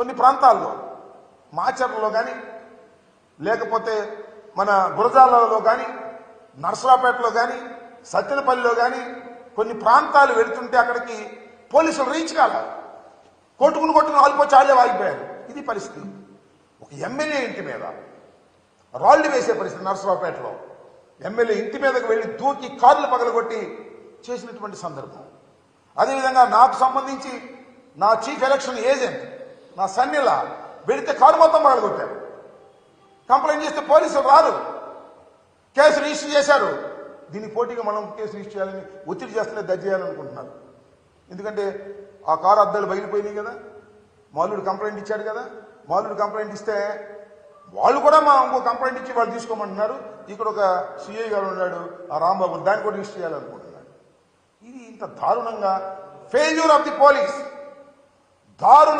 కొన్ని ప్రాంతాల్లో మాచర్లలో కానీ లేకపోతే మన గురజాలలో కానీ నర్సరావుపేటలో కానీ సత్తెనపల్లిలో కానీ కొన్ని ప్రాంతాలు వెళుతుంటే అక్కడికి పోలీసులు రీచ్ కావాలి. కొట్టుకుని ఆగిపోయి చాలే ఆగిపోయారు. ఇది పరిస్థితి. ఒక ఎమ్మెల్యే ఇంటి మీద రాళ్లు వేసే పరిస్థితి నర్సరావుపేటలో ఎమ్మెల్యే ఇంటి మీదకి వెళ్ళి దూకి కార్లు పగలగొట్టి చేసినటువంటి సందర్భం. అదేవిధంగా నాకు సంబంధించి నా చీఫ్ ఎలక్షన్ ఏజెంట్ నా సన్నిలా వెళితే కారు మొత్తం పగలగొట్టారు. కంప్లైంట్ చేస్తే పోలీసులు రారు, కేసు రిజిస్టర్ చేశారు. దీనికి పోటీగా మనం కేసు రిజిస్టర్ చేయాలని ఒత్తిడి చేస్తూనే దర్జీ చేయాలనుకుంటున్నారు. ఎందుకంటే ఆ కారు అద్దాలు బయలుపోయినాయి కదా, మాలుడు కంప్లైంట్ ఇచ్చాడు కదా. మాలుడు కంప్లైంట్ ఇస్తే వాళ్ళు కూడా మా ఇంకో కంప్లైంట్ ఇచ్చి వాళ్ళు తీసుకోమంటున్నారు. ఇక్కడ ఒక సిఐ గారు ఉన్నాడు, ఆ రాంబాబు, దాన్ని కూడా రిజిస్టర్ చేయాలనుకుంటున్నాడు. ఇది ఇంత దారుణంగా ఫెయిల్యూర్ ఆఫ్ ది పోలీస్, దారుణ